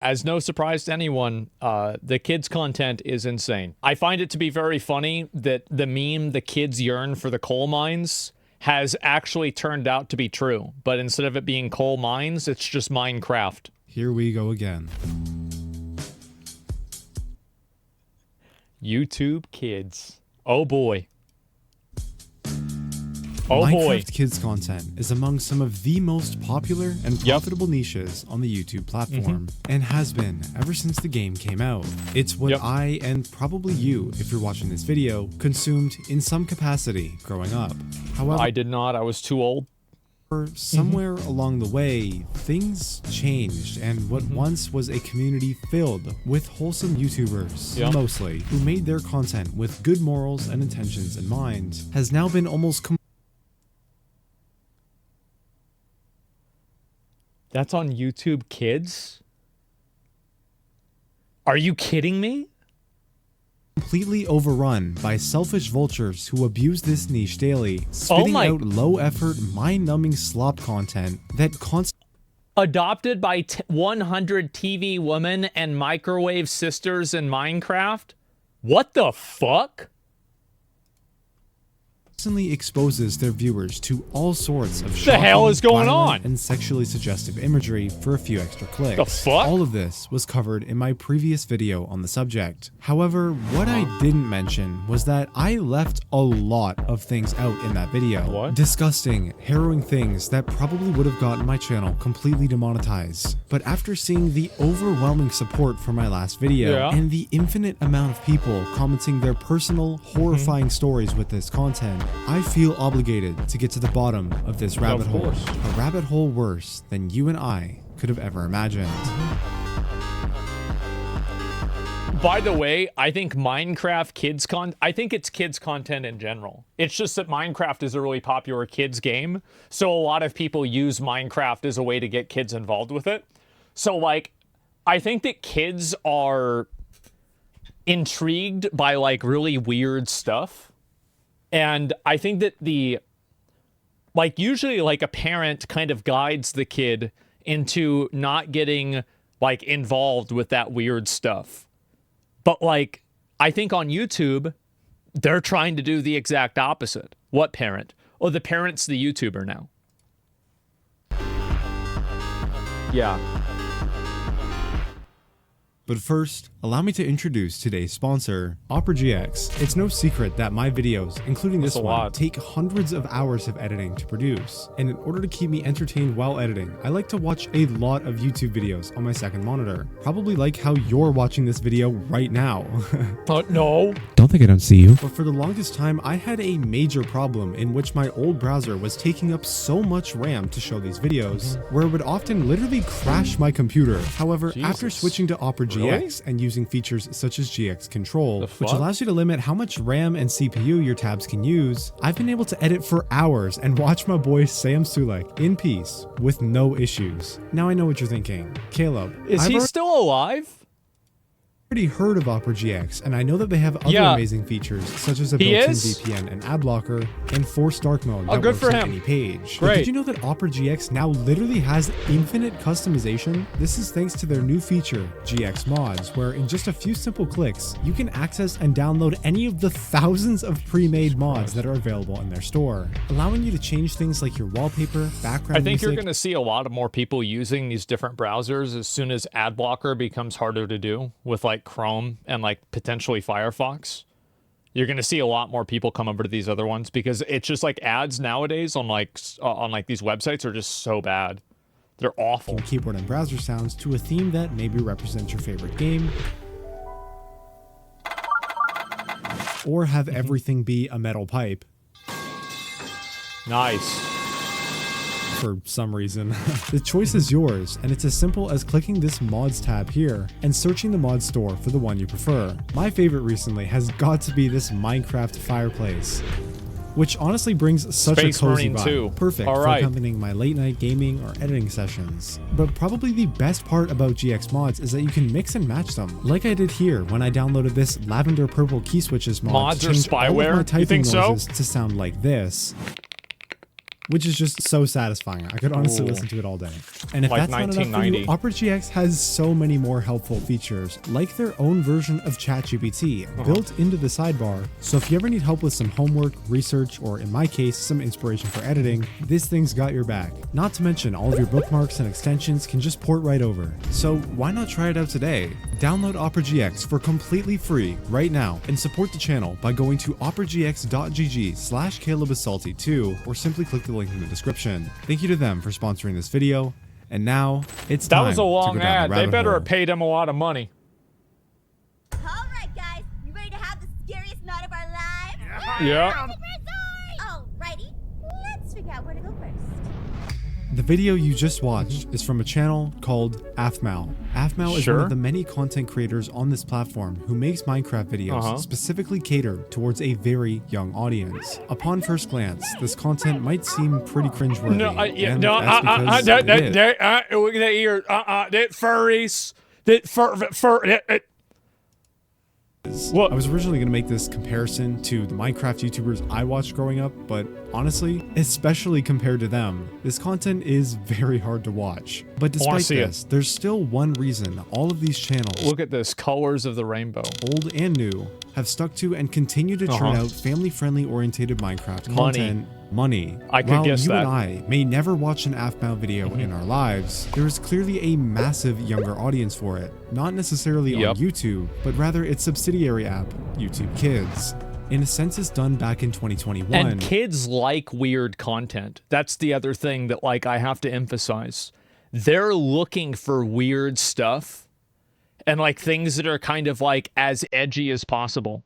As no surprise to anyone, the kids' content is insane. I find it to be very funny that the meme, "the kids yearn for the coal mines," has actually turned out to be true. But instead of it being coal mines, it's just Minecraft. Here we go again. YouTube kids. Oh boy. Oh Minecraft boy. kids content is among some of the most popular and profitable niches on the YouTube platform, and has been ever since the game came out. It's what I, and probably you, if you're watching this video, consumed in some capacity growing up. However, I did not. I was too old. Somewhere along the way, things changed, and what once was a community filled with wholesome YouTubers, mostly, who made their content with good morals and intentions in mind, has now been almost That's on YouTube Kids? Are you kidding me? completely overrun by selfish vultures who abuse this niche daily, spitting out low-effort, mind-numbing slop content that adopted by 100 TV women and microwave sisters in Minecraft? What the fuck? constantly exposes their viewers to all sorts of the hell is going on and sexually suggestive imagery for a few extra clicks. The fuck? All of this was covered in my previous video on the subject. However, what I didn't mention was that I left a lot of things out in that video. What? Disgusting, harrowing things that probably would have gotten my channel completely demonetized. But after seeing the overwhelming support for my last video and the infinite amount of people commenting their personal, horrifying stories with this content, I feel obligated to get to the bottom of this rabbit hole. A rabbit hole worse than you and I could have ever imagined. By the way, I think Minecraft kids I think it's kids content in general. It's just that Minecraft is a really popular kids game, so a lot of people use Minecraft as a way to get kids involved with it. So like, I think that kids are intrigued by like really weird stuff. And I think that usually like a parent kind of guides the kid into not getting like involved with that weird stuff. But like, I think on YouTube, they're trying to do the exact opposite. What parent? Oh, the parent's the YouTuber now. Yeah. But first, allow me to introduce today's sponsor, Opera GX. It's no secret that my videos, including this one, take hundreds of hours of editing to produce. And in order to keep me entertained while editing, I like to watch a lot of YouTube videos on my second monitor. Probably like how you're watching this video right now. No. Don't think I don't see you. But for the longest time, I had a major problem in which my old browser was taking up so much RAM to show these videos, where it would often literally crash my computer. However, after switching to Opera GX and using features such as GX Control, which allows you to limit how much RAM and CPU your tabs can use, I've been able to edit for hours and watch my boy Sam Sulek in peace with no issues. Now I know what you're thinking. Caleb, is he still alive? Already heard of Opera GX, and I know that they have other amazing features such as a built-in VPN and ad blocker and forced dark mode that works on any page. But did you know that Opera GX now literally has infinite customization? This is thanks to their new feature, GX Mods, where in just a few simple clicks, you can access and download any of the thousands of pre-made mods that are available in their store, allowing you to change things like your wallpaper, background I think music. you're going to see a lot of more people using these different browsers as soon as ad blocker becomes harder to do with like Chrome and like potentially Firefox. You're going to see a lot more people come over to these other ones because it's just like ads nowadays on like these websites are just so bad. They're awful. Keyboard and browser sounds to a theme that maybe represents your favorite game, or have everything be a metal pipe. Nice. For some reason. The choice is yours, and it's as simple as clicking this mods tab here and searching the mod store for the one you prefer. My favorite recently has got to be this Minecraft fireplace, which honestly brings such a cozy vibe. Perfect for accompanying my late night gaming or editing sessions. But probably the best part about GX mods is that you can mix and match them, like I did here when I downloaded this lavender purple key switches mod to change all of my typing noises to sound like this. which is just so satisfying. I could honestly listen to it all day. And if Like that's not enough for you, 1990. OperaGX has so many more helpful features, like their own version of ChatGPT built into the sidebar. So if you ever need help with some homework, research, or in my case, some inspiration for editing, this thing's got your back. Not to mention all of your bookmarks and extensions can just port right over. So why not try it out today? Download OperaGX for completely free right now and support the channel by going to operagx.gg/CalebIsSalty2 or simply click the link in the description. Thank you to them for sponsoring this video. And now it's time. That was a long to go down ad. the They rabbit better hole. have paid him a lot of money. All right, guys, you ready to have the scariest night of our lives? Yeah. Alrighty, let's figure out where to go first. The video you just watched is from a channel called Afmal. Afmal is one of the many content creators on this platform who makes Minecraft videos specifically catered towards a very young audience. Upon first glance, this content might seem pretty cringeworthy. No, that's because it is. Look at that ear. That furries. That fur. I was originally going to make this comparison to the Minecraft YouTubers I watched growing up, but honestly, especially compared to them, this content is very hard to watch. But despite this, there's still one reason all of these channels, Look at this, colors of the rainbow. old and new, have stuck to and continue to churn out family-friendly oriented Minecraft content. Money. I could While guess you that. and I may never watch an AFMAL video in our lives, there is clearly a massive younger audience for it. Not necessarily on YouTube, but rather its subsidiary app, YouTube Kids. In a census done back in 2021. And kids like weird content. That's the other thing that, like, I have to emphasize. They're looking for weird stuff and, like, things that are kind of, like, as edgy as possible.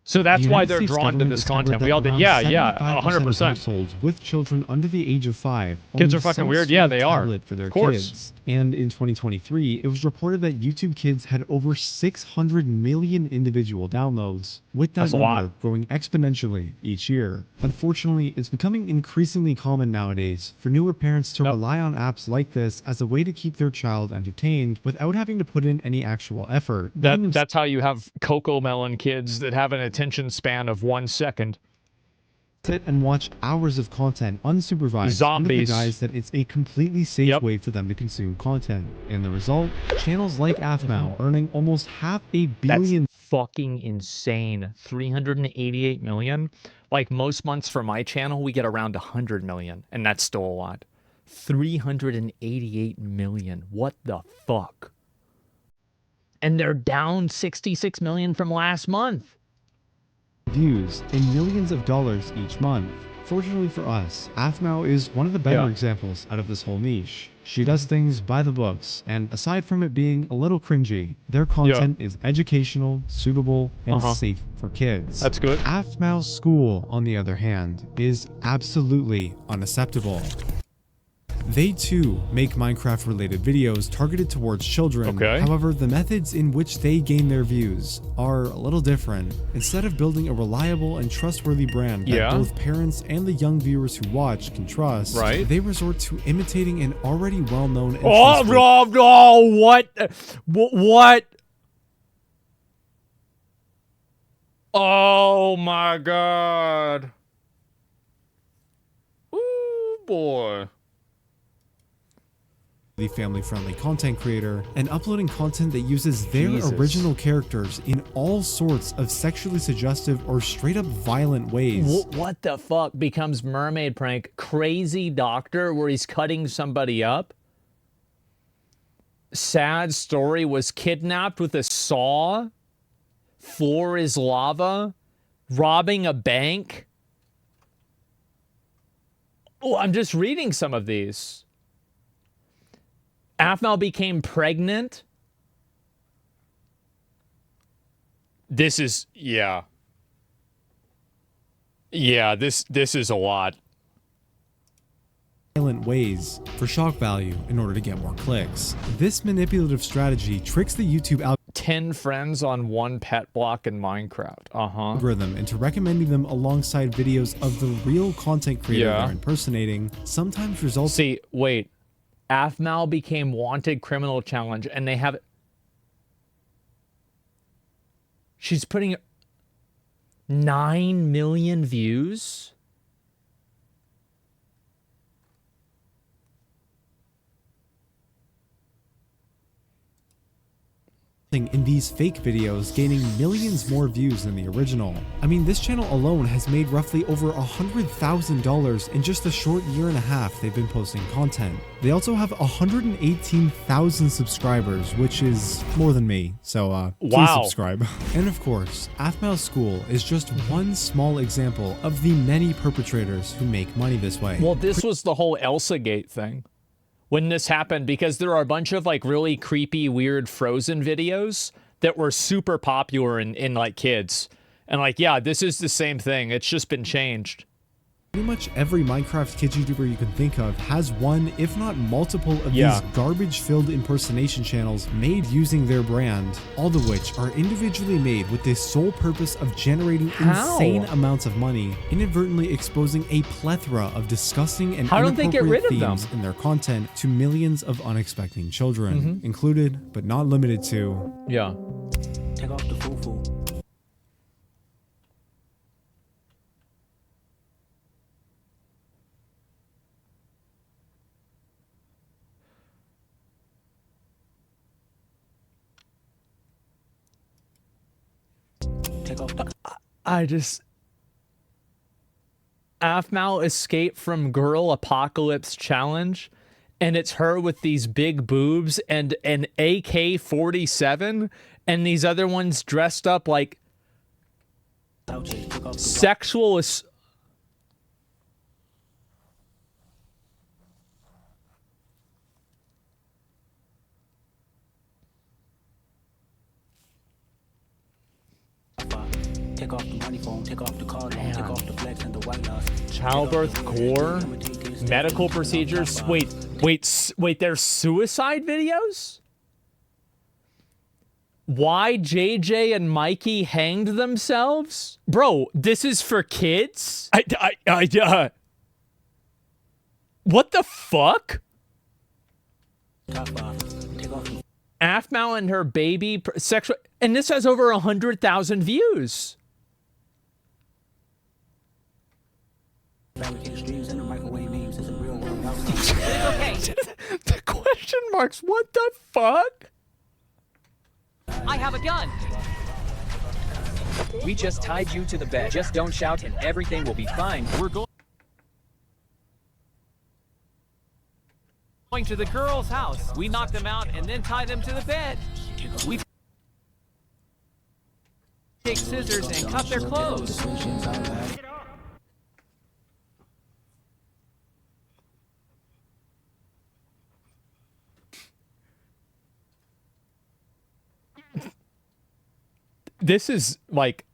So that's why they're drawn to this content. We all did. Yeah, 100%. Households with children under the age of 5. Kids are fucking weird. Yeah, they are. For their Of course. kids. And in 2023, it was reported that YouTube Kids had over 600 million individual downloads, with that number growing exponentially each year. Unfortunately, it's becoming increasingly common nowadays for newer parents to rely on apps like this as a way to keep their child entertained without having to put in any actual effort. That's how you have Cocomelon kids that have an attention span of 1 second. Sit and watch hours of content unsupervised Zombies. under the guise that it's a completely safe way for them to consume content. And the result, channels like Afmal earning almost $500 million. That's fucking insane. 388 million. Like most months for my channel, we get around 100 million, and that's still a lot. 388 million. What the fuck? And they're down 66 million from last month. Views and millions of dollars each month. Fortunately for us, Afmal is one of the better examples out of this whole niche. She does things by the books, and aside from it being a little cringy, their content is educational, suitable, and safe for kids. That's good. Afmal School, on the other hand, is absolutely unacceptable. They too make Minecraft related videos targeted towards children. However, the methods in which they gain their views are a little different. Instead of building a reliable and trustworthy brand that both parents and the young viewers who watch can trust, they resort to imitating an already well-known and what? Oh my god. Ooh boy. The family-friendly content creator and uploading content that uses their original characters in all sorts of sexually suggestive or straight up violent ways. What the fuck becomes mermaid prank? Crazy doctor where he's cutting somebody up? Sad story was kidnapped with a saw? Floor is lava? Robbing a bank? Oh, I'm just reading some of these. Afmal became pregnant. This is, yeah, this is a lot. Violent ways for shock value in order to get more clicks. This manipulative strategy tricks the YouTube 10 friends on one pet block in Minecraft. Algorithm into recommending them alongside videos of the real content creator they're impersonating, sometimes results. See, wait. Afmal became wanted criminal challenge, and they have. She's putting 9 million views. in these fake videos, gaining millions more views than the original. I mean, this channel alone has made roughly over $100,000 in just a short year and a half they've been posting content. They also have 118,000 subscribers, which is more than me, so please subscribe. And of course, Aphmau School is just one small example of the many perpetrators who make money this way. Well, this was the whole Elsa Gate thing. When this happened, because there are a bunch of like really creepy, weird Frozen videos that were super popular in like kids. And like, yeah, this is the same thing. It's just been changed. Pretty much every Minecraft kids YouTuber you can think of has one, if not multiple, of these garbage-filled impersonation channels made using their brand, all of which are individually made with the sole purpose of generating insane amounts of money, inadvertently exposing a plethora of disgusting and inappropriate themes in their content to millions of unexpecting children, included but not limited to. Take off the foo-foo. Aphmau escaped from Girl Apocalypse Challenge, and it's her with these big boobs and an AK-47, and these other ones dressed up like sexual Take off the money phone, take off the card, take off the flex and the white loss. Childbirth gore, medical procedures. Wait, there's suicide videos? Why JJ and Mikey hanged themselves? Bro, this is for kids? What the fuck? Aphmau and her baby sexual, and this has over 100,000 views. The question marks, what the fuck? I have a gun. We just tied you to the bed. Just don't shout and everything will be fine. We're going to the girl's house. We knocked them out and then tied them to the bed. We take scissors and cut their clothes. This is like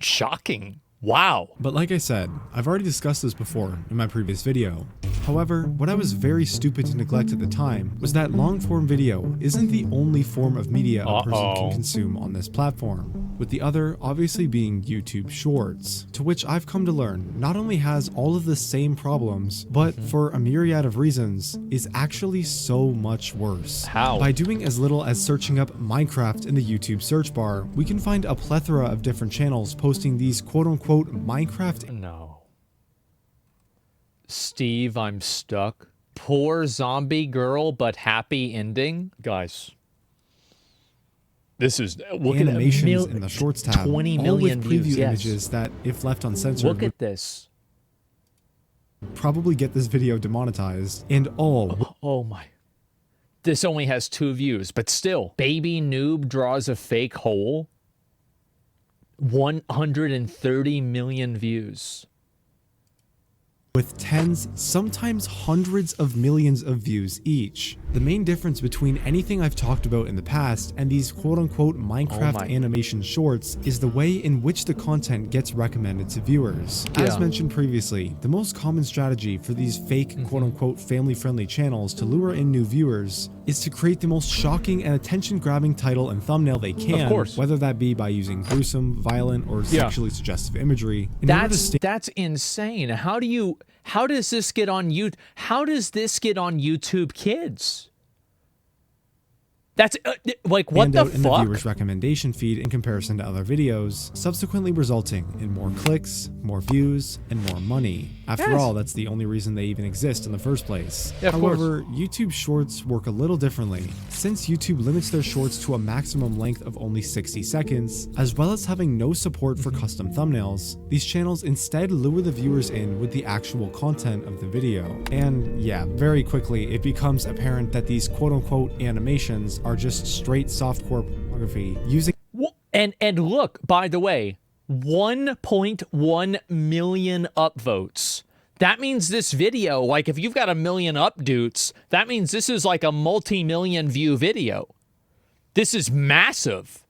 shocking. Wow. But like I said, I've already discussed this before in my previous video. However, what I was very stupid to neglect at the time was that long-form video isn't the only form of media a person can consume on this platform, with the other obviously being YouTube Shorts, to which I've come to learn not only has all of the same problems, but for a myriad of reasons, is actually so much worse. How? By doing as little as searching up Minecraft in the YouTube search bar, we can find a plethora of different channels posting these quote-unquote Minecraft. No. Steve, I'm stuck. Poor zombie girl, but happy ending. Guys, this is look animations in the Shorts tab, 20 all million with preview views, images that, if left uncensored, look at this. would probably get this video demonetized, and all. Oh my. This only has 2 views, but still. Baby noob draws a fake hole. 130 million views. With tens, sometimes hundreds of millions of views each. The main difference between anything I've talked about in the past and these quote-unquote Minecraft animation shorts is the way in which the content gets recommended to viewers. As mentioned previously, the most common strategy for these fake quote-unquote family-friendly channels to lure in new viewers is to create the most shocking and attention-grabbing title and thumbnail they can, whether that be by using gruesome, violent, or sexually suggestive imagery. That's insane. How does this get on YouTube Kids? That's like, what the and out in the fuck? viewer's recommendation feed in comparison to other videos, subsequently resulting in more clicks, more views, and more money. After Yes. all, that's the only reason they even exist in the first place. Yeah, of course. However, YouTube Shorts work a little differently. Since YouTube limits their shorts to a maximum length of only 60 seconds, as well as having no support for custom thumbnails, these channels instead lure the viewers in with the actual content of the video. And yeah, very quickly it becomes apparent that these quote-unquote animations are just straight softcore pornography using And look, by the way, 1.1 million upvotes. That means this video, like if you've got 1 million upvotes, that means this is like a multi-million view video. This is massive.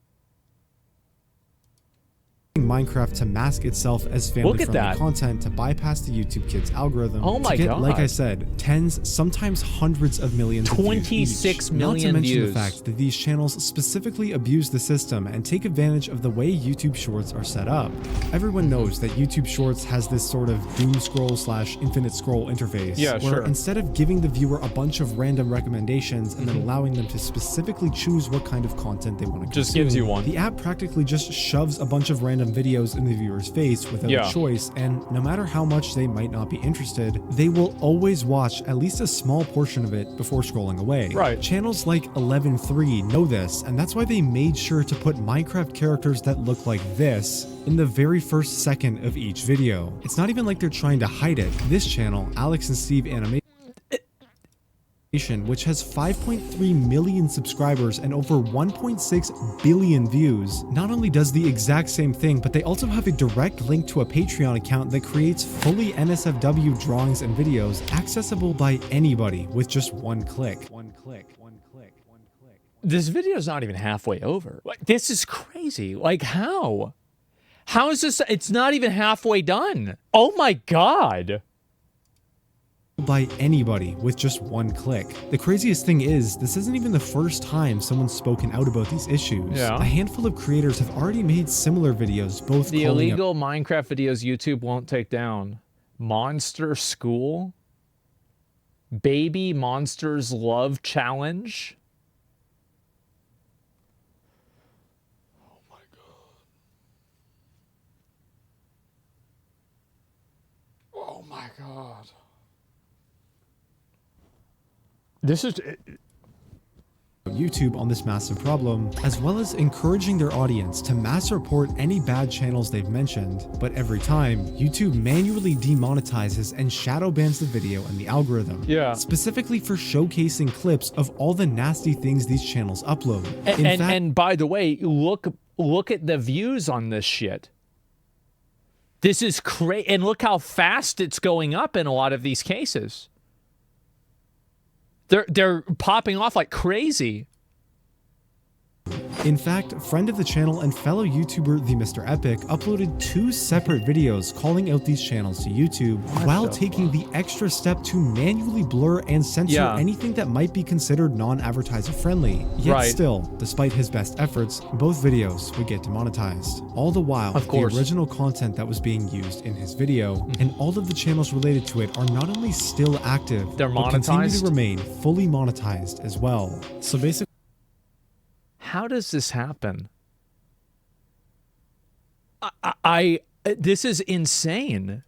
Minecraft to mask itself as Look at family-friendly that. content to bypass the YouTube Kids algorithm. Oh my to get, God. like I said, tens, sometimes hundreds of millions of views 26 each. million Not to mention views. the fact that these channels specifically abuse the system and take advantage of the way YouTube Shorts are set up. Everyone knows that YouTube Shorts has this sort of doom scroll / infinite scroll interface, Yeah, where sure. instead of giving the viewer a bunch of random recommendations and then allowing them to specifically choose what kind of content they want to consume, Just gives you one. the app practically just shoves a bunch of random videos in the viewer's face without Yeah. a choice, and no matter how much they might not be interested, they will always watch at least a small portion of it before scrolling away. Right. Channels like 11.3 know this, and that's why they made sure to put Minecraft characters that look like this in the very first second of each video. It's not even like they're trying to hide it. This channel, Alex and Steve Animation, which has 5.3 million subscribers and over 1.6 billion views, not only does the exact same thing, but they also have a direct link to a Patreon account that creates fully NSFW drawings and videos accessible by anybody with just one click. This video's not even halfway over. Like, this is crazy. Like, how? How is this? It's not even halfway done. Oh my God. By anybody with just one click. The craziest thing is, this isn't even the first time someone's spoken out about these issues. Yeah. A handful of creators have already made similar videos, both The calling illegal Minecraft videos YouTube won't take down. Monster School? Baby Monsters Love Challenge? Oh my God. Oh my God. This is... YouTube on this massive problem, as well as encouraging their audience to mass report any bad channels they've mentioned, but every time, YouTube manually demonetizes and shadow bans the video and the algorithm. Yeah. Specifically for showcasing clips of all the nasty things these channels upload. In fact, And by the way, look at the views on this shit. This is crazy. And look how fast it's going up in a lot of these cases. They're popping off like crazy. In fact, friend of the channel and fellow YouTuber The Mr. Epic uploaded 2 separate videos calling out these channels to YouTube while taking the extra step to manually blur and censor anything that might be considered non-advertiser friendly. Yet still, despite his best efforts, both videos would get demonetized. All the while, the original content that was being used in his video and all of the channels related to it are not only still active, They're but continue monetized? to remain fully monetized as well. So basically, How does this happen? This is insane.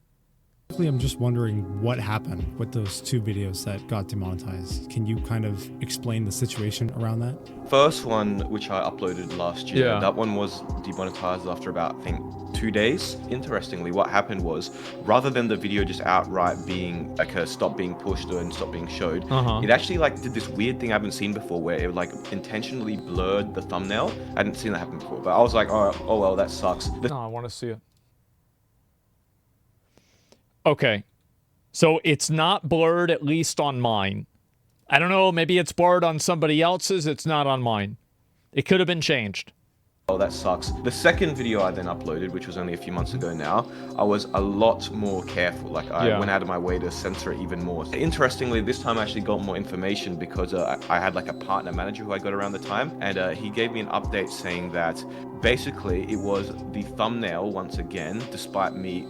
I'm just wondering what happened with those 2 videos that got demonetized. Can you kind of explain the situation around that? First one, which I uploaded last year, Yeah. that one was demonetized after about, I think, 2 days. Interestingly, what happened was, rather than the video just outright being like stop being pushed and stop being showed, it actually like did this weird thing I haven't seen before, where it like intentionally blurred the thumbnail. I hadn't seen that happen before, but I was like, oh well, that sucks. No, I want to see it. Okay, so it's not blurred, at least on mine. I don't know, maybe it's blurred on somebody else's, it's not on mine. It could have been changed. Oh, that sucks. The second video I then uploaded, which was only a few months ago now, I was a lot more careful. Like, I went out of my way to censor it even more. Interestingly, this time I actually got more information because I had like a partner manager who I got around the time, and he gave me an update saying that basically it was the thumbnail once again, despite me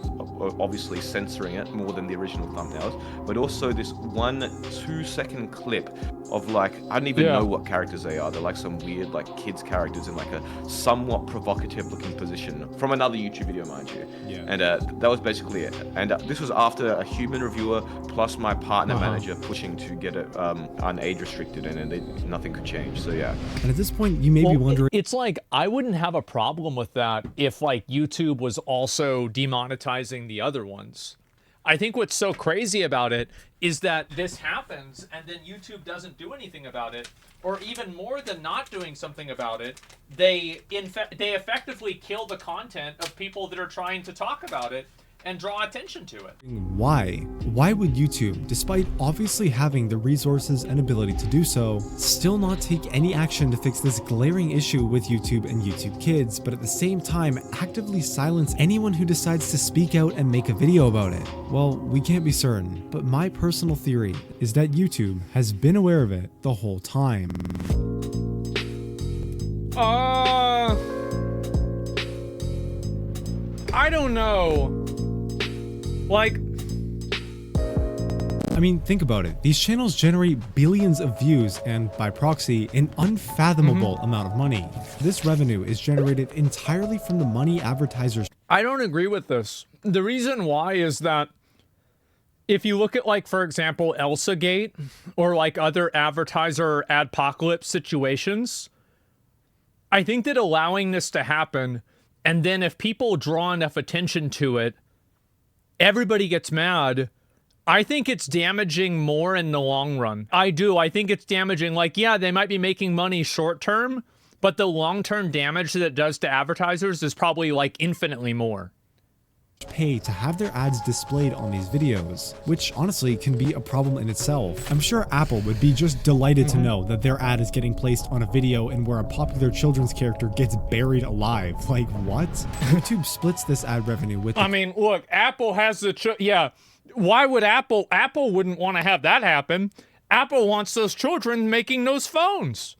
obviously censoring it more than the original thumbnails, but also this 1-2 second clip of like, I don't even know what characters they are. They're like some weird like kids characters in like a somewhat provocative looking position from another YouTube video, mind you. And that was basically it. And this was after a human reviewer plus my partner manager pushing to get it unage restricted, and nothing could change. So yeah. And at this point, you may be wondering, it's like, I wouldn't have a problem with that if like YouTube was also demonetizing the other ones. I think what's so crazy about it is that this happens and then YouTube doesn't do anything about it, or even more than not doing something about it, they effectively kill the content of people that are trying to talk about it and draw attention to it. why? Why would YouTube, despite obviously having the resources and ability to do so, still not take any action to fix this glaring issue with YouTube and YouTube Kids, but at the same time actively silence anyone who decides to speak out and make a video about it? Well, we can't be certain, but my personal theory is that YouTube has been aware of it the whole time. I don't know. Like, I mean, think about it. These channels generate billions of views and, by proxy, an unfathomable amount of money. This revenue is generated entirely from the money advertisers. I don't agree with this. The reason why is that if you look at, like, for example, Elsa Gate or like other advertiser adpocalypse situations, I think that allowing this to happen, and then if people draw enough attention to it, everybody gets mad, I think it's damaging more in the long run. I do. I think it's damaging. Like, yeah, they might be making money short term, but the long-term damage that it does to advertisers is probably like infinitely more. Pay to have their ads displayed on these videos, which honestly can be a problem in itself. I'm sure Apple would be just delighted to know that their ad is getting placed on a video and where a popular children's character gets buried alive. Like, what? YouTube splits this ad revenue with I mean, look, Apple has the why would Apple wouldn't want to have that happen? Apple wants those children making those phones.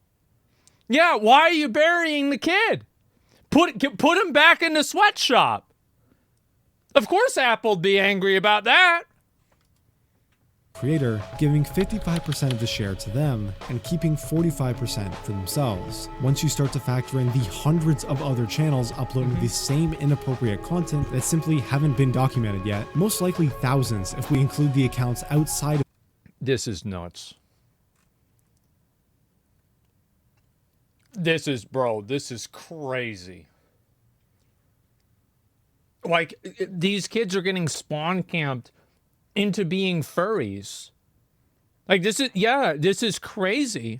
Yeah, why are you burying the kid? Put him back in the sweatshop. Of course Apple'd be angry about that. Creator, giving 55% of the share to them and keeping 45% for themselves. Once you start to factor in the hundreds of other channels uploading the same inappropriate content that simply haven't been documented yet, most likely thousands if we include the accounts outside of— This is nuts. This is crazy. Like, these kids are getting spawn camped into being furries. Like, this is crazy.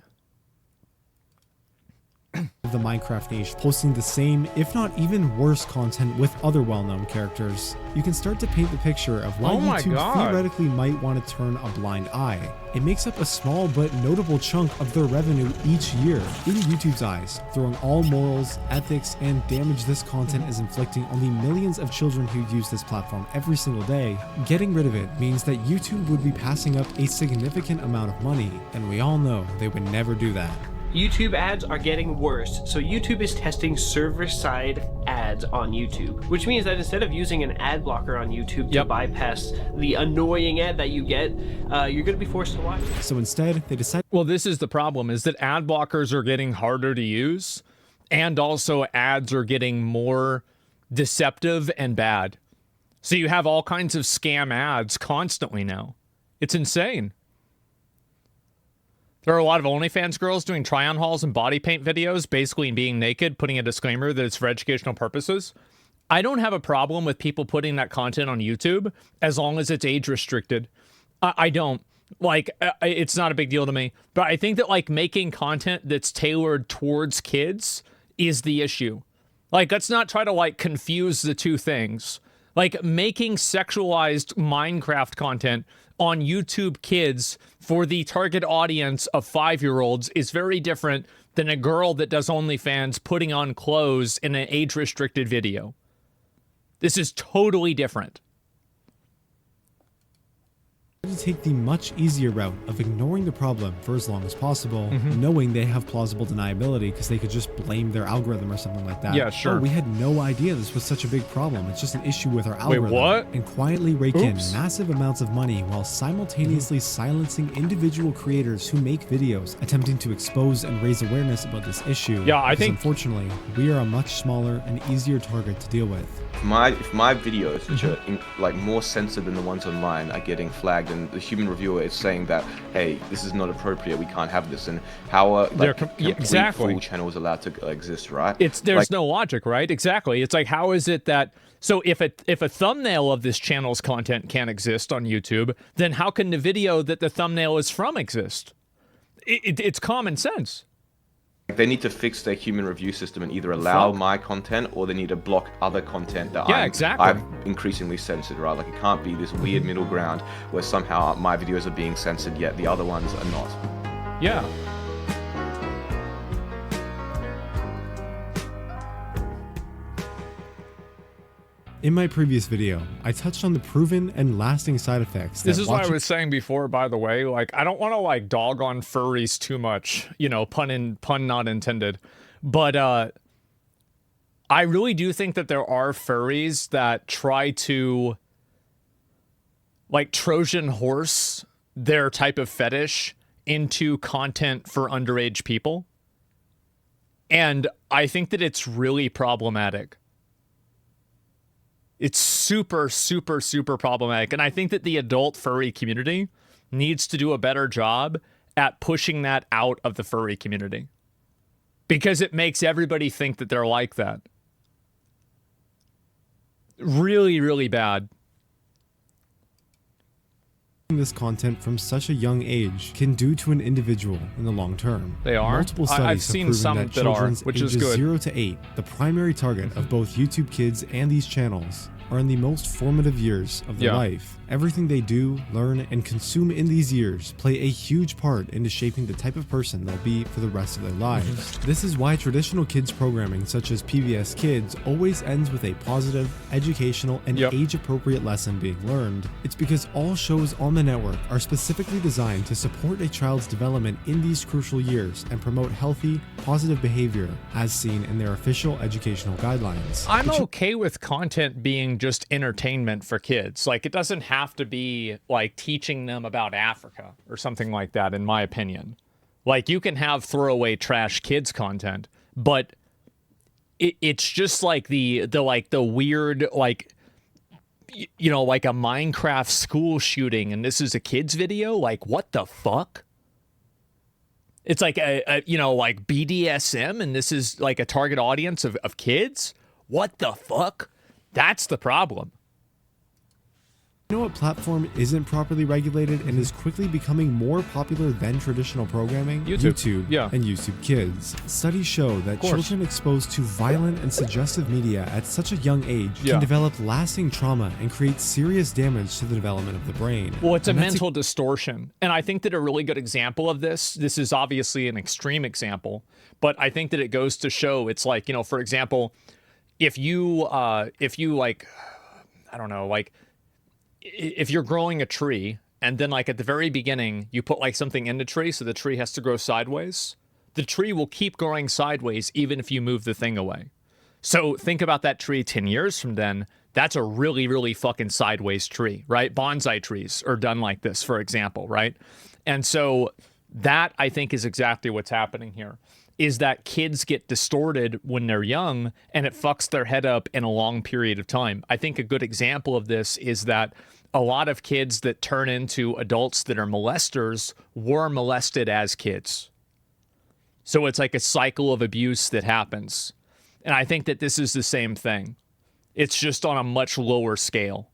the Minecraft niche, posting the same, if not even worse content with other well-known characters. You can start to paint the picture of why YouTube theoretically might want to turn a blind eye. It makes up a small but notable chunk of their revenue each year. In YouTube's eyes, throwing all morals, ethics, and damage this content is inflicting on the millions of children who use this platform every single day, getting rid of it means that YouTube would be passing up a significant amount of money, and we all know they would never do that. YouTube ads are getting worse, so YouTube is testing server-side ads on YouTube, which means that instead of using an ad blocker on YouTube to bypass the annoying ad that you get, you're going to be forced to watch it. So instead, they decided— Well, this is the problem, is that ad blockers are getting harder to use, and also ads are getting more deceptive and bad. So you have all kinds of scam ads constantly now. It's insane. There are a lot of OnlyFans girls doing try-on hauls and body paint videos, basically being naked, putting a disclaimer that it's for educational purposes. I don't have a problem with people putting that content on YouTube as long as it's age restricted. I don't. Like, it's not a big deal to me. But I think that, like, making content that's tailored towards kids is the issue. Like, let's not try to, like, confuse the two things. Like, making sexualized Minecraft content on YouTube Kids for the target audience of 5-year-olds is very different than a girl that does OnlyFans putting on clothes in an age-restricted video. This is totally different. To take the much easier route of ignoring the problem for as long as possible, knowing they have plausible deniability because they could just blame their algorithm or something like that. Yeah, sure. Oh, we had no idea this was such a big problem. It's just an issue with our algorithm. what? And quietly rake in massive amounts of money while simultaneously silencing individual creators who make videos attempting to expose and raise awareness about this issue. Yeah, I because think unfortunately, we are a much smaller and easier target to deal with. If my videos, which are like more censored than the ones online, are getting flagged, and the human reviewer is saying that, hey, this is not appropriate, we can't have this, and how are like complete exactly. full channels allowed to exist, right? There's like, no logic, right? Exactly. It's like, how is it that, so if a thumbnail of this channel's content can't exist on YouTube, then how can the video that the thumbnail is from exist? It's common sense. they need to fix their human review system and either allow my content or they need to block other content that I've increasingly censored, right? Like it can't be this weird middle ground where somehow my videos are being censored yet the other ones are not. Yeah. In my previous video, I touched on the proven and lasting side effects. This is what I was saying before, by the way. Like, I don't want to like dog on furries too much, you know, pun not intended. But I really do think that there are furries that try to like Trojan horse their type of fetish into content for underage people. And I think that it's really problematic. It's super, super, super problematic. And I think that the adult furry community needs to do a better job at pushing that out of the furry community. Because it makes everybody think that they're like that. Really, really bad. This content from such a young age can do to an individual in the long term. They are. Multiple studies I've seen have some proven that that are, children's which is ages good. 0 to 8, the primary target of both YouTube Kids and these channels, are in the most formative years of their life. Everything they do, learn, and consume in these years play a huge part into shaping the type of person they'll be for the rest of their lives. This is why traditional kids programming such as PBS Kids always ends with a positive, educational, and age-appropriate lesson being learned. It's because all shows on the network are specifically designed to support a child's development in these crucial years and promote healthy, positive behavior as seen in their official educational guidelines. I'm okay with content being just entertainment for kids. Like, it doesn't have to be like teaching them about Africa or something like that, in my opinion. Like, you can have throwaway trash kids content, but it's just like the weird, like, you know, like a Minecraft school shooting and this is a kid's video. Like, what the fuck? It's like a you know, like BDSM and this is like a target audience of kids. What the fuck? That's the problem. You know what platform isn't properly regulated and is quickly becoming more popular than traditional programming? YouTube and YouTube Kids. Studies show that children exposed to violent and suggestive media at such a young age can develop lasting trauma and create serious damage to the development of the brain. Well, it's a mental distortion. And I think that a really good example of this is obviously an extreme example, but I think that it goes to show, it's like, you know, for example, if you like, I don't know, like, if you're growing a tree and then like at the very beginning you put like something in the tree so the tree has to grow sideways, the tree will keep growing sideways even if you move the thing away. So think about that tree 10 years from then. That's a really, really fucking sideways tree, right? Bonsai trees are done like this, for example, right? And so that, I think, is exactly what's happening here, is that kids get distorted when they're young and it fucks their head up in a long period of time. I think a good example of this is that a lot of kids that turn into adults that are molesters were molested as kids. So it's like a cycle of abuse that happens. And I think that this is the same thing. It's just on a much lower scale.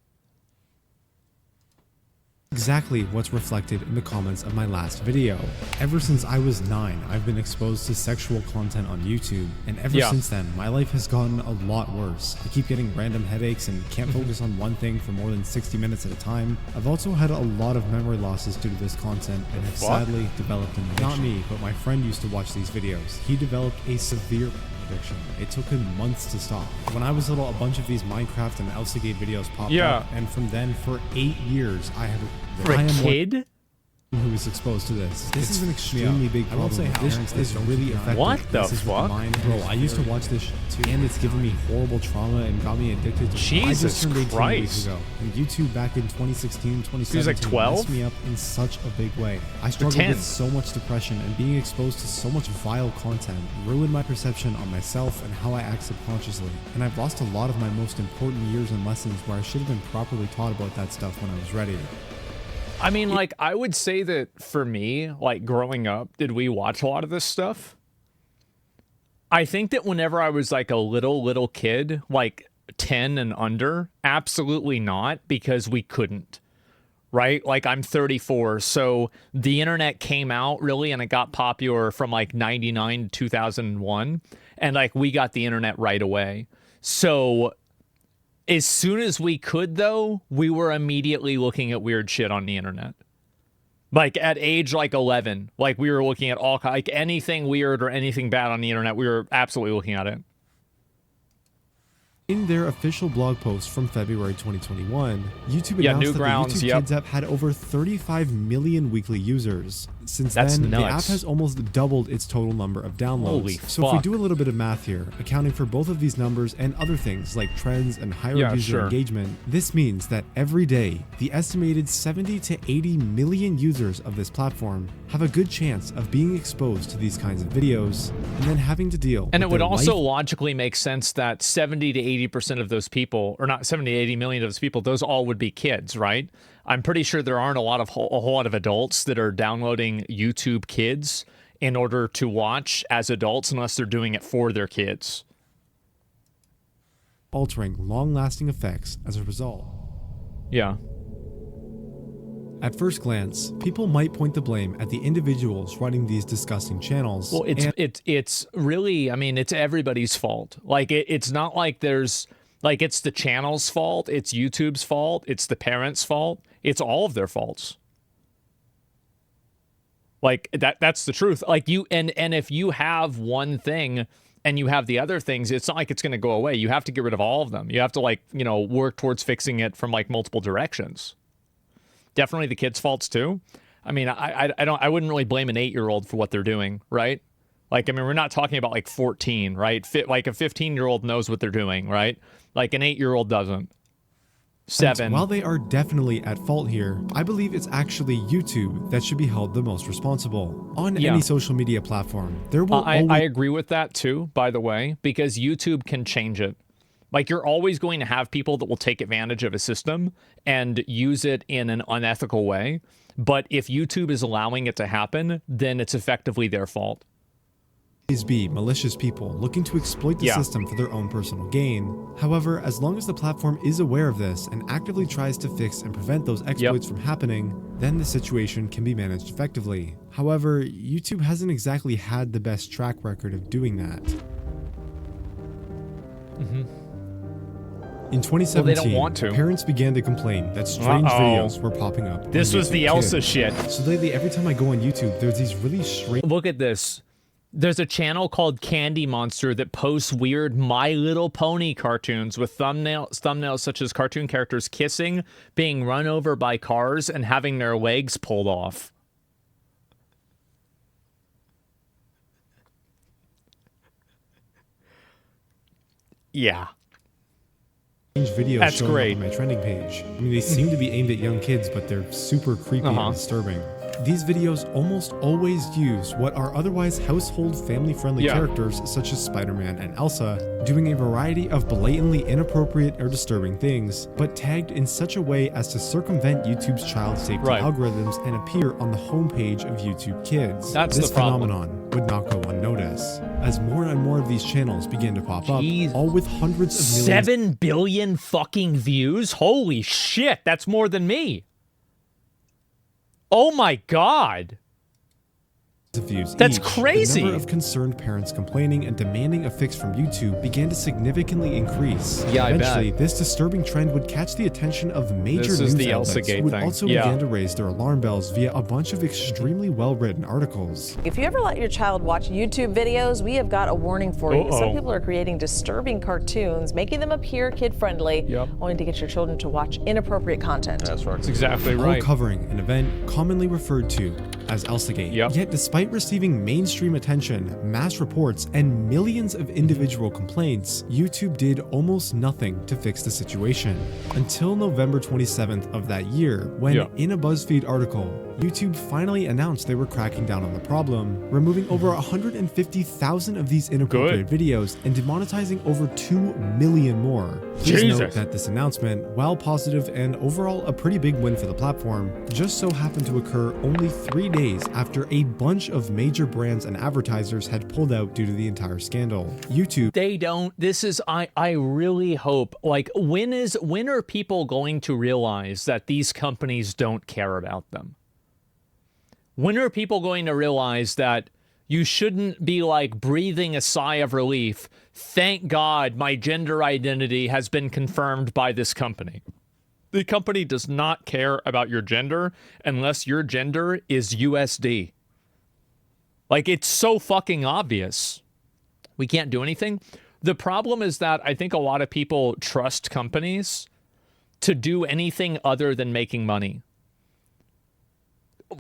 Exactly what's reflected in the comments of my last video. Ever since I was 9, I've been exposed to sexual content on YouTube, and ever since then, my life has gotten a lot worse. I keep getting random headaches and can't focus on one thing for more than 60 minutes at a time. I've also had a lot of memory losses due to this content and have sadly developed an addiction. Not me, but my friend used to watch these videos. He developed a severe addiction. It took him months to stop. When I was little, a bunch of these Minecraft and Elsagate videos popped up, and from then, for 8 years, I am who was exposed to this. This is an extremely big problem. This is really effective. What the fuck? Bro, I used to watch this shit too, and it's given me horrible trauma and got me addicted to it. I just turned 18 weeks ago, and YouTube back in 2016, 2017 like 12? messed me up in such a big way. I struggled with so much depression, and being exposed to so much vile content ruined my perception on myself and how I act subconsciously. And I've lost a lot of my most important years and lessons where I should have been properly taught about that stuff when I was ready. I mean, like, I would say that for me, like, growing up, did we watch a lot of this stuff? I think that whenever I was, like, a little kid, like 10 and under, absolutely not, because we couldn't, right? Like, I'm 34, so the internet came out, really, and it got popular from, like, 99 to 2001, and, like, we got the internet right away. So as soon as we could, though, we were immediately looking at weird shit on the internet. Like, at age, like, 11, like, we were looking at all, like, anything weird or anything bad on the internet, we were absolutely looking at it. In their official blog post from February 2021, YouTube announced that the YouTube Kids app had over 35 million weekly users. Since then, the app has almost doubled its total number of downloads. Holy so fuck. if we do a little bit of math here, accounting for both of these numbers and other things like trends and higher user engagement, this means that every day, the estimated 70 to 80 million users of this platform have a good chance of being exposed to these kinds of videos and then having to deal And with it would their also life logically make sense that 70 to 80% of those people, or not 70 to 80 million of those people, those all would be kids, right? I'm pretty sure there aren't a whole lot of adults that are downloading YouTube Kids in order to watch as adults unless they're doing it for their kids. altering long-lasting effects as a result. Yeah. At first glance, people might point the blame at the individuals running these disgusting channels. Well, it's really, I mean, it's everybody's fault. Like, it's not like there's, like, it's the channel's fault, it's YouTube's fault, it's the parents' fault, it's all of their faults. Like, that's the truth. Like, you, and if you have one thing and you have the other things, it's not like it's going to go away. You have to get rid of all of them. You have to, like, you know, work towards fixing it from, like, multiple directions. Definitely the kids' faults too. I mean, I wouldn't really blame an 8-year-old for what they're doing, right? Like, I mean, we're not talking about like 14, right? Like a 15-year-old knows what they're doing, right? Like an 8-year-old doesn't. 7. And while they are definitely at fault here, I believe it's actually YouTube that should be held the most responsible. On any social media platform, there will I agree with that too, by the way, because YouTube can change it. Like, you're always going to have people that will take advantage of a system and use it in an unethical way. But if YouTube is allowing it to happen, then it's effectively their fault. Be malicious people looking to exploit the system for their own personal gain. However, as long as the platform is aware of this and actively tries to fix and prevent those exploits from happening, then the situation can be managed effectively. However, YouTube hasn't exactly had the best track record of doing that. In 2017, they don't want to. Parents began to complain that strange videos were popping up. This was the Elsa shit. So lately, every time I go on YouTube, there's these really strange... Look at this. There's a channel called Candy Monster that posts weird My Little Pony cartoons with thumbnails such as cartoon characters kissing, being run over by cars, and having their legs pulled off. Yeah. Videos showing up on my trending page. I mean, they seem to be aimed at young kids, but they're super creepy and disturbing. These videos almost always use what are otherwise household family-friendly characters such as Spider-Man and Elsa, doing a variety of blatantly inappropriate or disturbing things, but tagged in such a way as to circumvent YouTube's child safety algorithms and appear on the homepage of YouTube Kids. This phenomenon would not go unnoticed, as more and more of these channels begin to pop up, all with hundreds of millions. 7 billion fucking views? Holy shit, that's more than me. Oh my God. Views That's each, crazy. The number of concerned parents complaining and demanding a fix from YouTube began to significantly increase. Yeah, I bet. Eventually, this disturbing trend would catch the attention of major This is news the outlets Elsagate who would thing. also Yeah. begin to raise their alarm bells via a bunch of extremely well-written articles. If you ever let your child watch YouTube videos, we have got a warning for you. Some people are creating disturbing cartoons, making them appear kid-friendly, only to get your children to watch inappropriate content. That's right. That's exactly right. All covering an event commonly referred to as Elsagate. Yet despite receiving mainstream attention, mass reports, and millions of individual complaints, YouTube did almost nothing to fix the situation. Until November 27th of that year, when in a BuzzFeed article, YouTube finally announced they were cracking down on the problem, removing over 150,000 of these inappropriate videos and demonetizing over 2 million more. Please note that this announcement, while positive and overall a pretty big win for the platform, just so happened to occur only 3 days after a bunch of major brands and advertisers had pulled out due to the entire scandal. YouTube. They don't. This is, I really hope, like, when are people going to realize that these companies don't care about them? When are people going to realize that you shouldn't be like breathing a sigh of relief? Thank God my gender identity has been confirmed by this company. The company does not care about your gender unless your gender is USD. Like, it's so fucking obvious. We can't do anything. The problem is that I think a lot of people trust companies to do anything other than making money.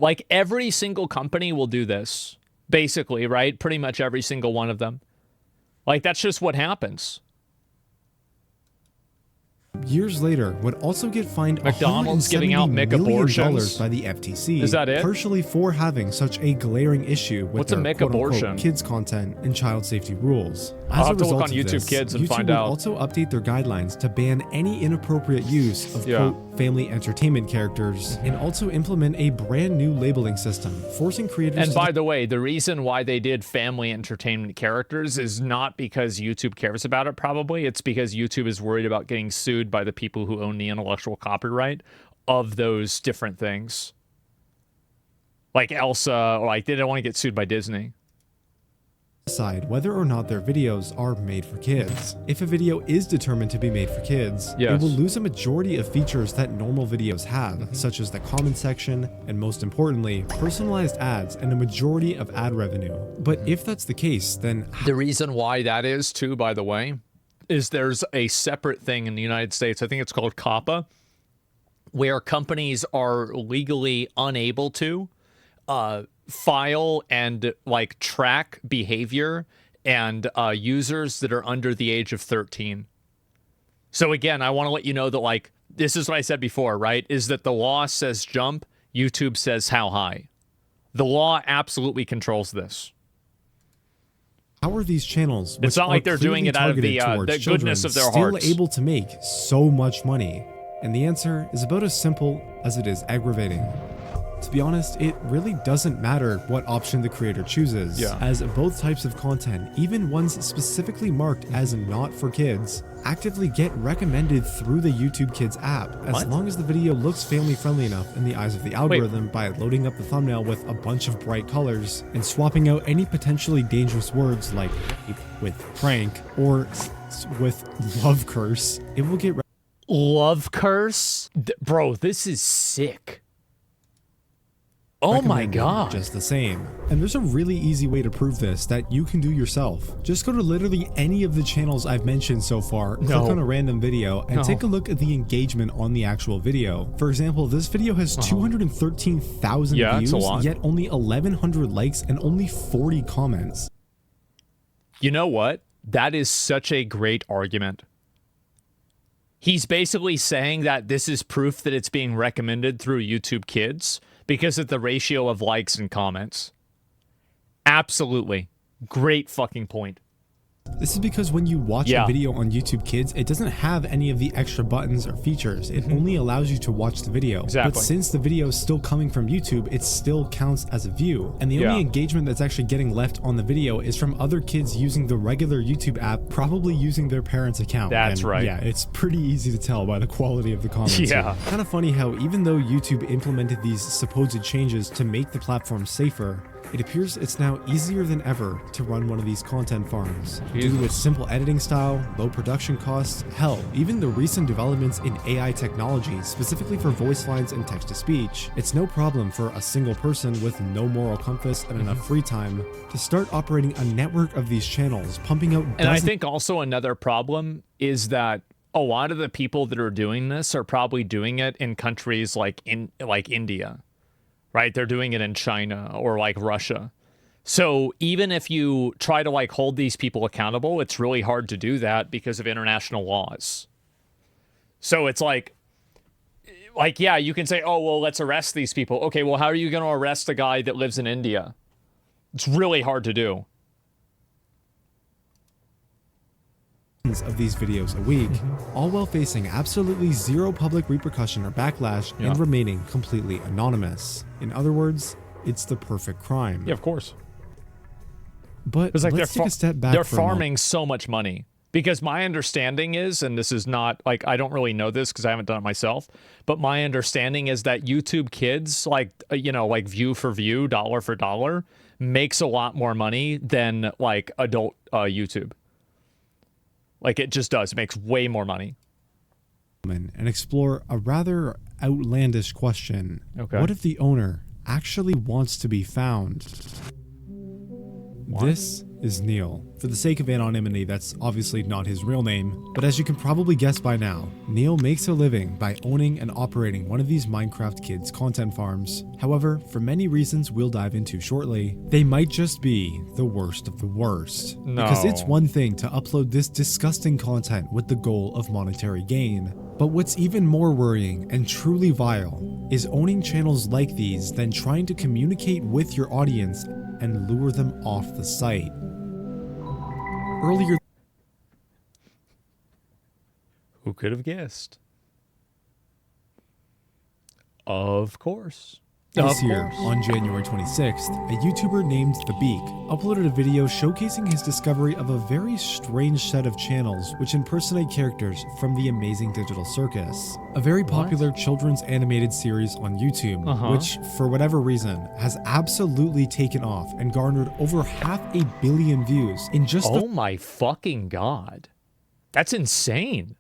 Like, every single company will do this, basically, right? Pretty much every single one of them. Like, that's just what happens. Years later, would also get fined McDonald's giving out $170 million McAbortions by the FTC. Is that it? Partially for having such a glaring issue with What's a their quote-unquote McAbortion? kids content and child safety rules. I'll As a have to look result on of YouTube this, Kids and YouTube find would out. also update their guidelines to ban any inappropriate use of quote family entertainment characters and also implement a brand new labeling system, forcing creators And to by the way, the reason why they did family entertainment characters is not because YouTube cares about it, probably. It's because YouTube is worried about getting sued by the people who own the intellectual copyright of those different things. Like Elsa, like they don't want to get sued by Disney. decide whether or not their videos are made for kids. If a video is determined to be made for kids, it will lose a majority of features that normal videos have, such as the comment section, and most importantly, personalized ads and a majority of ad revenue. But if that's the case, then the reason why that is too, by the way, is there's a separate thing in the United States, I think it's called COPPA, where companies are legally unable to file and like track behavior and users that are under the age of 13. So again, I want to let you know that like this is what I said before, right? Is that the law says jump, YouTube says how high. The law absolutely controls this. how are these channels, It's which not like are they're doing clearly it out of the targeted towards goodness children, of their still hearts. able to make so much money? And the answer is about as simple as it is aggravating. To be honest, it really doesn't matter what option the creator chooses, as both types of content, even ones specifically marked as not for kids, actively get recommended through the YouTube Kids app, as long as the video looks family-friendly enough in the eyes of the algorithm by loading up the thumbnail with a bunch of bright colors and swapping out any potentially dangerous words like with prank or with love curse. It will get love curse? Bro, this is sick. Oh my god. Just the same. And there's a really easy way to prove this that you can do yourself. Just go to literally any of the channels I've mentioned so far, click on a random video, and take a look at the engagement on the actual video. For example, this video has 213,000 views, yet only 1,100 likes and only 40 comments. You know what? That is such a great argument. He's basically saying that this is proof that it's being recommended through YouTube Kids because of the ratio of likes and comments. Absolutely. Great fucking point. This is because when you watch a video on YouTube Kids, it doesn't have any of the extra buttons or features. It only allows you to watch the video. Exactly. But since the video is still coming from YouTube, it still counts as a view. And the only engagement that's actually getting left on the video is from other kids using the regular YouTube app, probably using their parents' account. That's right. Yeah, it's pretty easy to tell by the quality of the comments. Yeah. Kind of funny how even though YouTube implemented these supposed changes to make the platform safer, it appears it's now easier than ever to run one of these content farms. Due to its simple editing style, low production costs, hell, even the recent developments in AI technology specifically for voice lines and text-to-speech, it's no problem for a single person with no moral compass and enough free time to start operating a network of these channels, pumping out dozens. And I think also another problem is that a lot of the people that are doing this are probably doing it in countries like India. Right? They're doing it in China or like Russia. So even if you try to like hold these people accountable, it's really hard to do that because of international laws. So it's like, yeah, you can say, oh, well, let's arrest these people. Okay, well, how are you going to arrest a guy that lives in India? It's really hard to do. Of these videos a week, all while facing absolutely zero public repercussion or backlash and remaining completely anonymous. In other words, it's the perfect crime. Yeah, of course. But like let's take a step back. They're farming so much money. Because my understanding is, and this is not, like, I don't really know this because I haven't done it myself, but my understanding is that YouTube Kids, like, you know, like view for view, dollar for dollar, makes a lot more money than, like, adult YouTube. Like, it just does. It makes way more money. And explore a rather outlandish question. Okay. What if the owner actually wants to be found? This is Neil. For the sake of anonymity, that's obviously not his real name, but as you can probably guess by now, Neil makes a living by owning and operating one of these Minecraft Kids content farms. However, for many reasons we'll dive into shortly, they might just be the worst of the worst. No. Because it's one thing to upload this disgusting content with the goal of monetary gain, but what's even more worrying and truly vile is owning channels like these, then trying to communicate with your audience and lure them off the site. Earlier, who could have guessed? Of course. This year, on January 26th, a YouTuber named The Beak uploaded a video showcasing his discovery of a very strange set of channels which impersonate characters from the Amazing Digital Circus, a very popular children's animated series on YouTube, which, for whatever reason, has absolutely taken off and garnered over 500 million views in just Oh my fucking god. That's insane.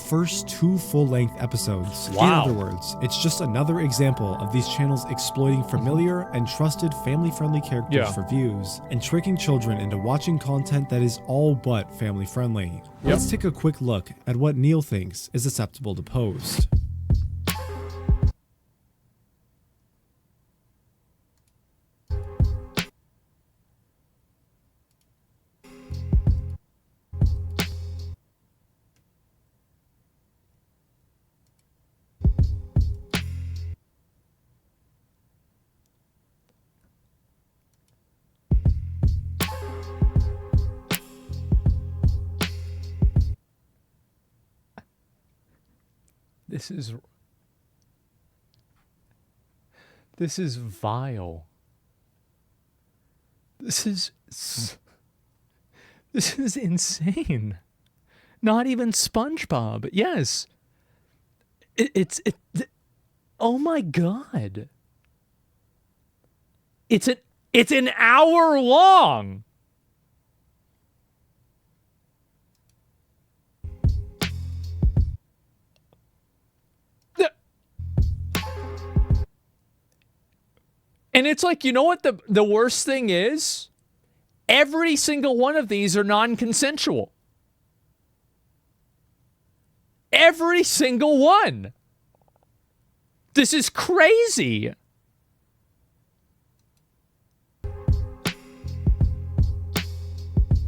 First 2 full-length episodes. Wow. In other words, it's just another example of these channels exploiting familiar and trusted family-friendly characters for views and tricking children into watching content that is all but family-friendly. Let's take a quick look at what Neil thinks is acceptable to post. This is vile. This is insane. Not even SpongeBob. Yes. Oh my god. It's an hour long. And it's like, you know what the worst thing is? Every single one of these are non-consensual. Every single one. This is crazy.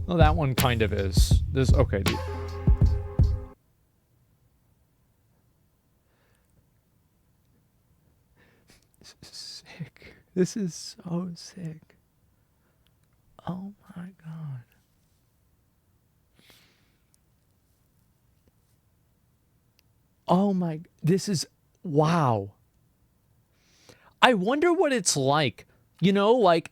Well, that one kind of is. This okay, dude. This is sick. This is so sick. Oh my God. Oh my, this is, wow. I wonder what it's like, you know, like,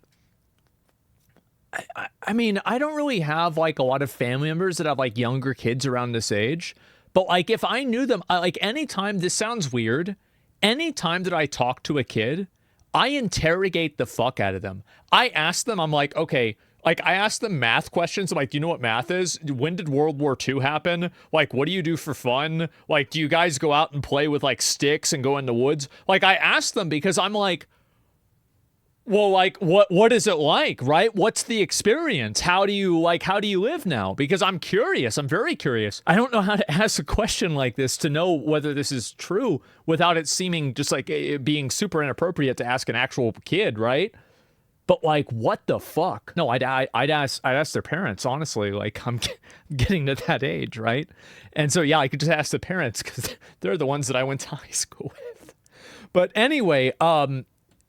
I mean, I don't really have like a lot of family members that have like younger kids around this age, but like if I knew them, like anytime, this sounds weird, anytime that I talk to a kid, I interrogate the fuck out of them. I ask them, I'm like, okay, like I ask them math questions. I'm like, do you know what math is? When did World War II happen? Like, what do you do for fun? Like, do you guys go out and play with like sticks and go in the woods? Like I ask them because I'm like, well, like, what is it like, right? What's the experience? How do you live now? Because I'm curious. I'm very curious. I don't know how to ask a question like this to know whether this is true without it seeming just like it being super inappropriate to ask an actual kid, right? But like, what the fuck? No, I'd ask their parents, honestly. Like, I'm getting to that age, right? And so, yeah, I could just ask the parents because they're the ones that I went to high school with. But anyway,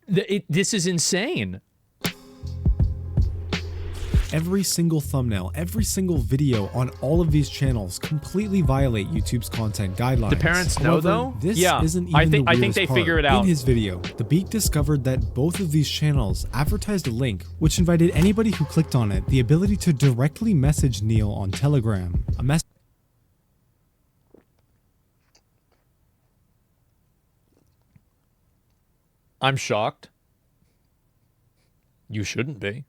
this is insane. Every single thumbnail, every single video on all of these channels completely violate YouTube's content guidelines. The parents know, though? This yeah, isn't even I think they figure it out. In his video, The Beak discovered that both of these channels advertised a link which invited anybody who clicked on it the ability to directly message Neil on Telegram. A message I'm shocked. You shouldn't be.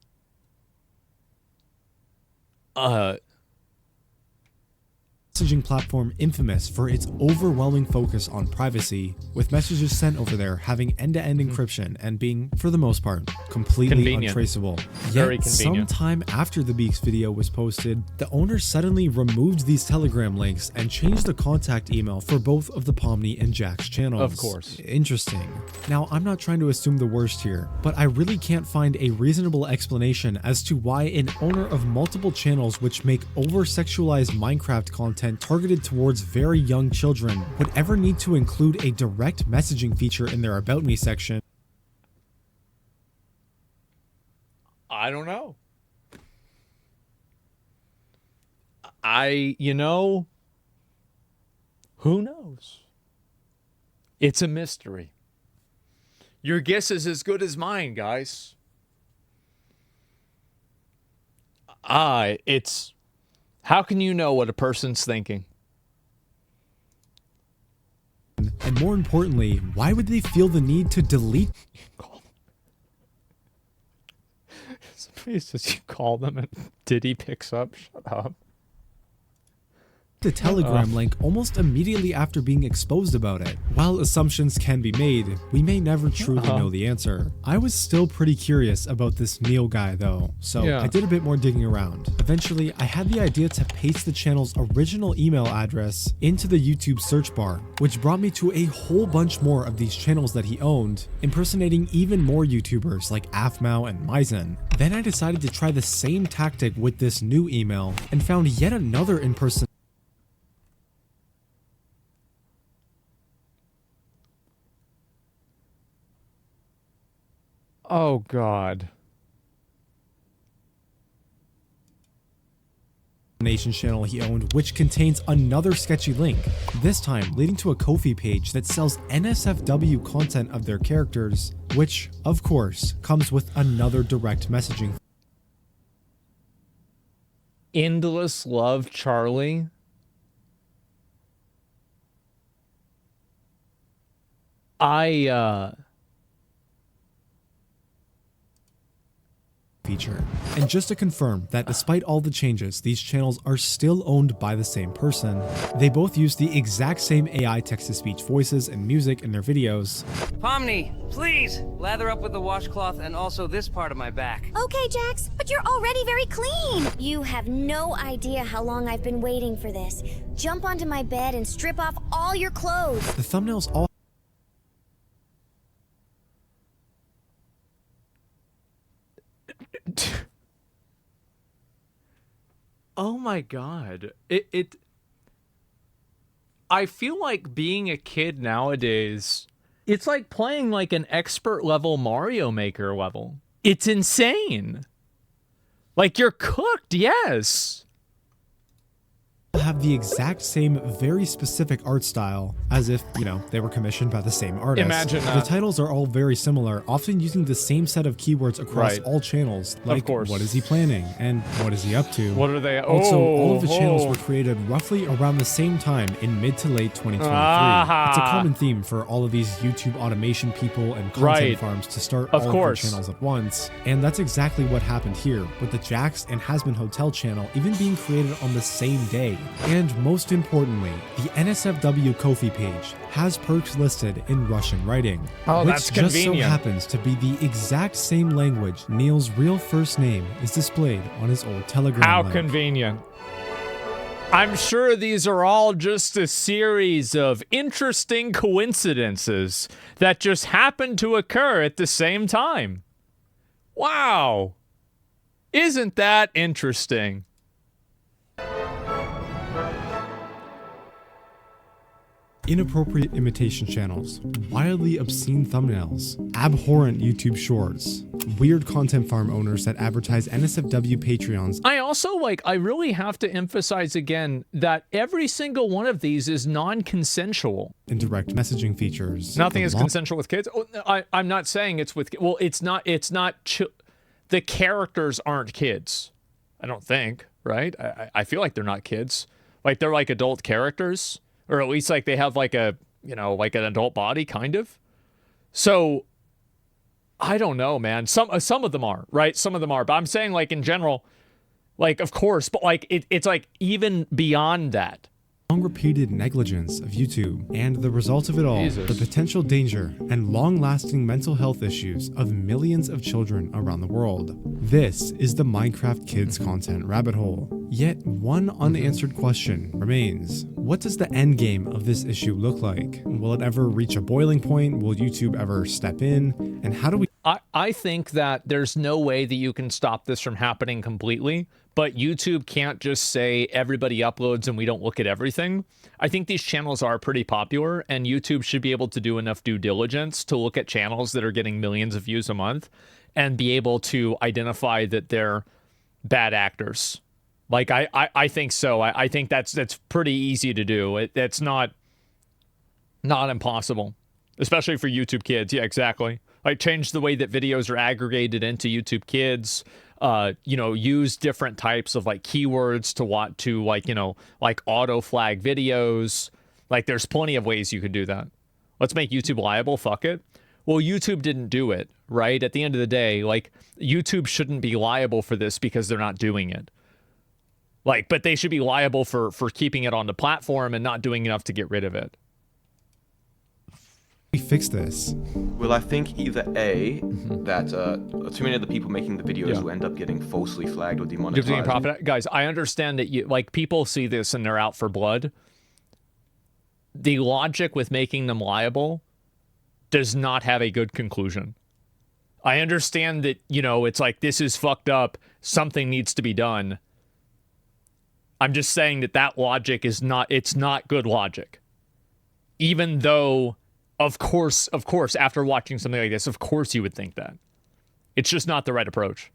Messaging platform infamous for its overwhelming focus on privacy, with messages sent over there having end-to-end encryption and being, for the most part, completely untraceable. Very Yet, convenient. sometime after the Beaks video was posted, the owner suddenly removed these Telegram links and changed the contact email for both of the Pomni and Jack's channels. Of course. Interesting. Now, I'm not trying to assume the worst here, but I really can't find a reasonable explanation as to why an owner of multiple channels which make over-sexualized Minecraft content targeted towards very young children would ever need to include a direct messaging feature in their About Me section. I don't know. Who knows? It's a mystery. Your guess is as good as mine, guys. How can you know what a person's thinking? And more importantly, why would they feel the need to delete Somebody says you call them and Diddy picks up. Shut up. the Telegram link almost immediately after being exposed about it? While assumptions can be made, we may never truly know the answer. I was still pretty curious about this Neil guy though, so I did a bit more digging around. Eventually, I had the idea to paste the channel's original email address into the YouTube search bar, which brought me to a whole bunch more of these channels that he owned, impersonating even more YouTubers like Afmao and Maizen. Then I decided to try the same tactic with this new email and found yet another impersonation. Oh, God. Channel he owned, which contains another sketchy link, this time leading to a Ko-fi page that sells NSFW content of their characters, which, of course, comes with another direct messaging. Endless Love Charlie. Feature. And just to confirm that despite all the changes, these channels are still owned by the same person. They both use the exact same AI text-to-speech voices and music in their videos. Pomni, please lather up with the washcloth and also this part of my back. Okay, Jax, but you're already very clean. You have no idea how long I've been waiting for this. Jump onto my bed and strip off all your clothes. The thumbnails all Oh my God. I feel like being a kid nowadays, it's like playing like an expert level Mario Maker level. It's insane. Like, you're cooked, yes. Have the exact same very specific art style as if, you know, they were commissioned by the same artist. Imagine that. The titles are all very similar, often using the same set of keywords across all channels, like of course. What is he planning and what is he up to. What are they? Also, all of the channels were created roughly around the same time in mid to late 2023. It's a common theme for all of these YouTube automation people and content farms to start all of their channels at once, and that's exactly what happened here, with the Jax and Hasbin Hotel channel even being created on the same day. And most importantly, the NSFW Ko-fi page has perks listed in Russian writing, which just so happens to be the exact same language Neil's real first name is displayed on his old Telegram link. Convenient. I'm sure these are all just a series of interesting coincidences that just happen to occur at the same time. Wow. Isn't that interesting? Inappropriate imitation channels, wildly obscene thumbnails, abhorrent YouTube shorts, weird content farm owners that advertise NSFW Patreons. I really have to emphasize again that every single one of these is non-consensual. And direct messaging features. Nothing is consensual with kids. I'm not saying it's with, well, it's not, the characters aren't kids. I don't think, right? I feel like they're not kids. Like, they're like adult characters. Or at least like they have like a, you know, like an adult body kind of. So I don't know, man. Some of them are, right? Some of them are. But I'm saying like in general, like of course, but like it's like even beyond that. Long-repeated negligence of YouTube and the result of it all, the potential danger and long-lasting mental health issues of millions of children around the world. This is the Minecraft Kids content rabbit hole. Yet one unanswered question remains. What does the end game of this issue look like? Will it ever reach a boiling point? Will YouTube ever step in? And how do we... I think that there's no way that you can stop this from happening completely, but YouTube can't just say everybody uploads and we don't look at everything. I think these channels are pretty popular, and YouTube should be able to do enough due diligence to look at channels that are getting millions of views a month and be able to identify that they're bad actors. Like, I think so. I think that's pretty easy to do. It's not impossible, especially for YouTube Kids. Yeah, exactly. Like, change the way that videos are aggregated into YouTube Kids. You know, use different types of like keywords to like, you know, like auto flag videos. Like, there's plenty of ways you could do that. Let's make YouTube liable. Fuck it. Well, YouTube didn't do it, right? At the end of the day, like, YouTube shouldn't be liable for this because they're not doing it. Like, but they should be liable for keeping it on the platform and not doing enough to get rid of it. Fix this? Well, I think either A, that too many of the people making the videos will end up getting falsely flagged or demonetized. Guys, I understand that you like people see this and they're out for blood. The logic with making them liable does not have a good conclusion. I understand that, you know, it's like, this is fucked up, something needs to be done. I'm just saying that logic is not, it's not good logic. Even though, of course, after watching something like this, of course you would think that. It's just not the right approach.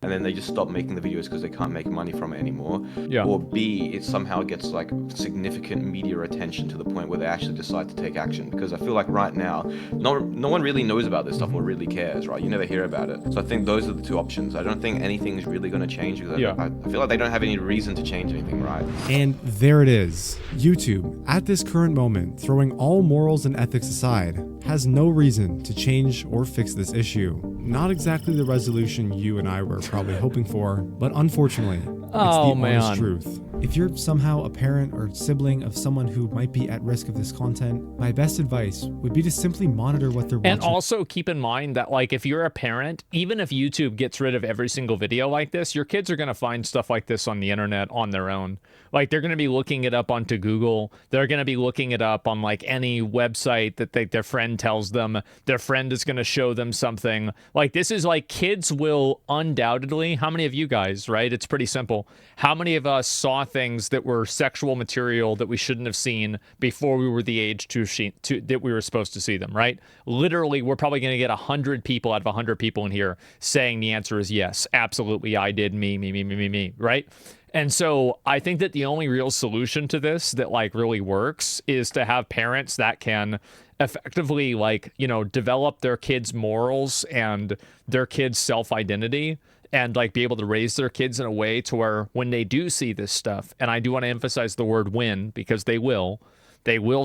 And then they just stop making the videos because they can't make money from it anymore. Yeah. Or B, it somehow gets like significant media attention to the point where they actually decide to take action. Because I feel like right now, no one really knows about this stuff or really cares, right? You never hear about it. So I think those are the two options. I don't think anything's really going to change because I feel like they don't have any reason to change anything, right? And there it is. YouTube, at this current moment, throwing all morals and ethics aside, has no reason to change or fix this issue. Not exactly the resolution you and I were probably hoping for, but unfortunately, it's the honest truth. If you're somehow a parent or sibling of someone who might be at risk of this content, my best advice would be to simply monitor what they're watching. And also keep in mind that, like, if you're a parent, even if YouTube gets rid of every single video like this, your kids are going to find stuff like this on the internet on their own. Like, they're going to be looking it up onto Google. They're going to be looking it up on, like, any website that their friend tells them. Their friend is going to show them something. Like, this is, like, kids will undoubtedly, how many of you guys, right? It's pretty simple. How many of us saw things that were sexual material that we shouldn't have seen before we were the age that we were supposed to see them, right? Literally, we're probably going to get 100 people out of 100 people in here saying the answer is yes. Absolutely, I did. Me, right? And so I think that the only real solution to this that like really works is to have parents that can effectively like, you know, develop their kids' morals and their kids' self-identity and like be able to raise their kids in a way to where when they do see this stuff, and I do want to emphasize the word when, because they will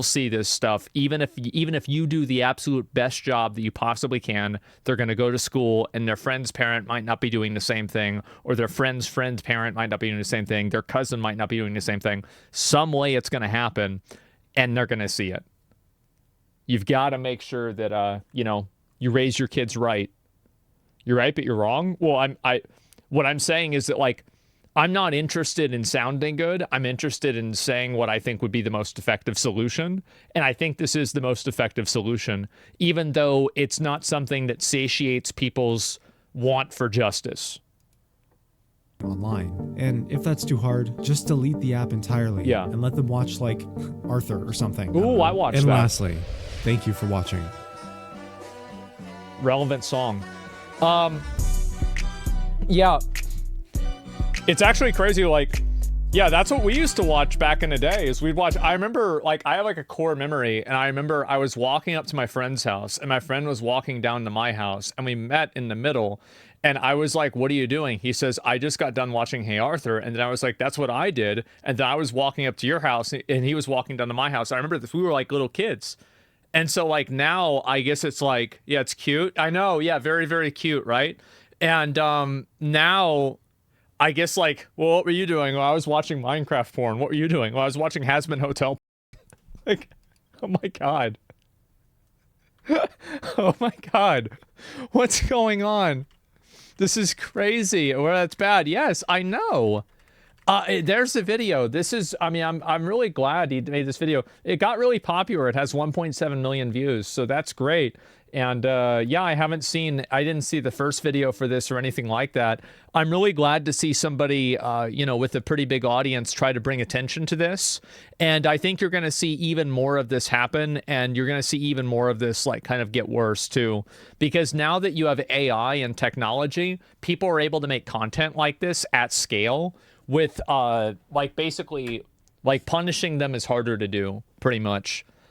see this stuff, even if you do the absolute best job that you possibly can. They're going to go to school and their friend's parent might not be doing the same thing, or their friend's friend's parent might not be doing the same thing, their cousin might not be doing the same thing. Some way it's going to happen, and they're going to see it. You've got to make sure that you know, you raise your kids right. You're right, but you're wrong. Well, what I'm saying is that like, I'm not interested in sounding good. I'm interested in saying what I think would be the most effective solution. And I think this is the most effective solution, even though it's not something that satiates people's want for justice. Online. And if that's too hard, just delete the app entirely. Yeah. And let them watch like Arthur or something. Ooh, I watched that. And lastly, thank you for watching. Relevant song. Yeah. It's actually crazy, like, yeah, that's what we used to watch back in the day, is we'd watch, I remember, like, I have, like, a core memory, and I remember I was walking up to my friend's house, and my friend was walking down to my house, and we met in the middle, and I was like, what are you doing? He says, I just got done watching Hey Arthur, and then I was like, that's what I did, and then I was walking up to your house, and he was walking down to my house. I remember this, we were, like, little kids, and so, like, now, I guess it's like, yeah, it's cute. I know, yeah, very, very cute, right? And now... I guess, like, well, what were you doing? Well, I was watching Minecraft porn. What were you doing? Well, I was watching Hasman Hotel. Like, oh my God. Oh my God. What's going on? This is crazy. Well, that's bad. Yes, I know. There's the video. This is, I mean, I'm really glad he made this video. It got really popular. It has 1.7 million views, so that's great. And yeah, I didn't see the first video for this or anything like that. I'm really glad to see somebody, you know, with a pretty big audience try to bring attention to this. And I think you're going to see even more of this happen, and you're going to see even more of this, like, kind of get worse too. Because now that you have AI and technology, people are able to make content like this at scale with, like, basically, like, punishing them is harder to do, pretty much.